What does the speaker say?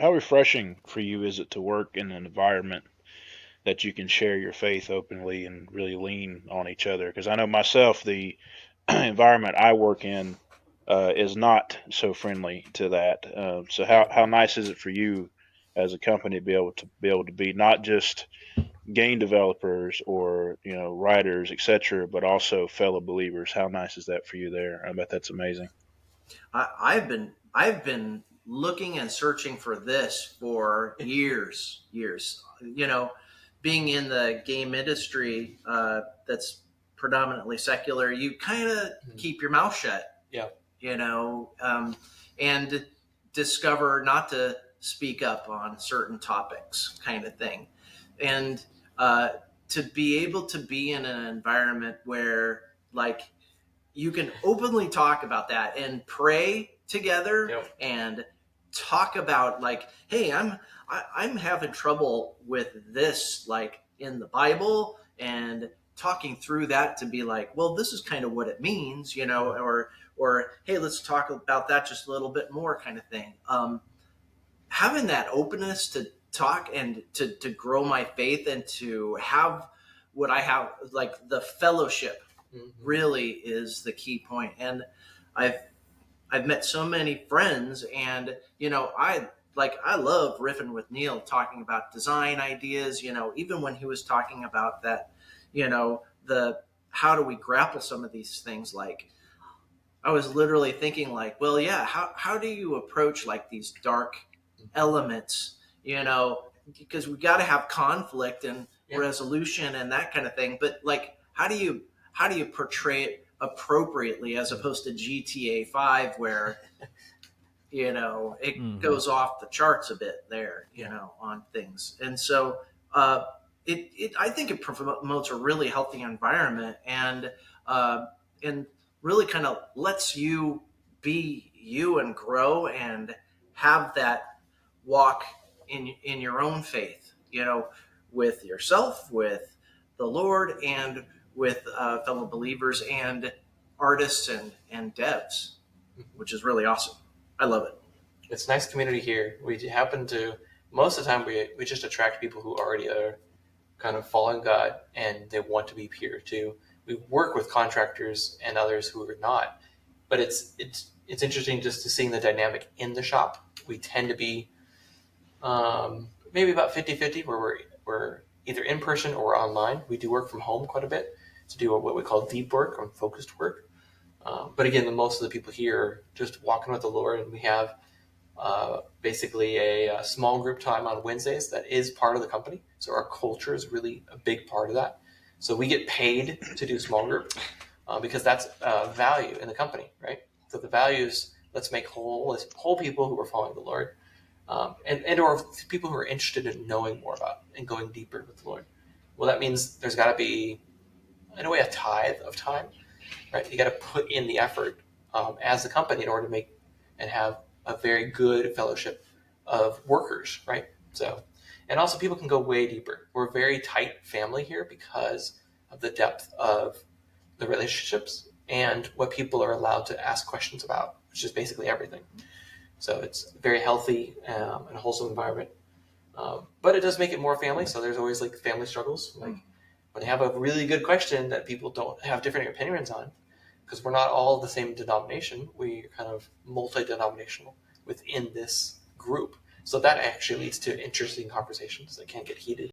How refreshing for you is it to work in an environment that you can share your faith openly and really lean on each other? Because I know myself, the environment I work in is not so friendly to that. So how nice is it for you as a company to be not just game developers or writers, etc., but also fellow believers? How nice is that for you there? I bet that's amazing. I've been looking and searching for this for years. Being in the game industry, that's predominantly secular, you kind of keep your mouth shut. Yeah. You know, and discover not to speak up on certain topics, kind of thing, and uh, to be able to be in an environment where like you can openly talk about that and pray together. Yep. And talk about like, hey, I'm having trouble with this, like in the Bible, and talking through that to be like, well, this is kind of what it means, or hey, let's talk about that just a little bit more, kind of thing. Having that openness to talk and to grow my faith and to have what I have, like the fellowship, really is the key point. And I've I've met so many friends, and I love riffing with Neil, talking about design ideas. Even when he was talking about that, the how do we grapple some of these things? Like, I was literally thinking, like, well, yeah, how do you approach like these dark elements? Because we got to have conflict and resolution and that kind of thing. But like, how do you portray it appropriately, as opposed to GTA 5, where it goes off the charts a bit there, on things. And so I think it promotes a really healthy environment, and really kind of lets you be you and grow and have that walk in your own faith, with yourself, with the Lord, and with fellow believers and artists and devs, which is really awesome. I love it. It's a nice community here. We happen to, most of the time, we just attract people who already are kind of following God and they want to be here too. We work with contractors and others who are not, but it's interesting just to seeing the dynamic in the shop. We tend to be maybe about 50-50, where we're either in person or online. We do work from home quite a bit to do what we call deep work or focused work. But again, most of the people here are just walking with the Lord, and we have basically a small group time on Wednesdays that is part of the company. So our culture is really a big part of that. So we get paid to do small group because that's value in the company, right? So the value is, let's make whole people who are following the Lord, and or people who are interested in knowing more about and going deeper with the Lord. Well, that means there's got to be, in a way, a tithe of time, right? You got to put in the effort as a company in order to make and have a very good fellowship of workers, right? So, and also people can go way deeper. We're a very tight family here because of the depth of the relationships and what people are allowed to ask questions about, which is basically everything. So it's a very healthy and wholesome environment. But it does make it more family. So there's always like family struggles. Like when you have a really good question that people don't have different opinions on, because we're not all the same denomination. We're kind of multi-denominational within this group. So that actually leads to interesting conversations that can get heated.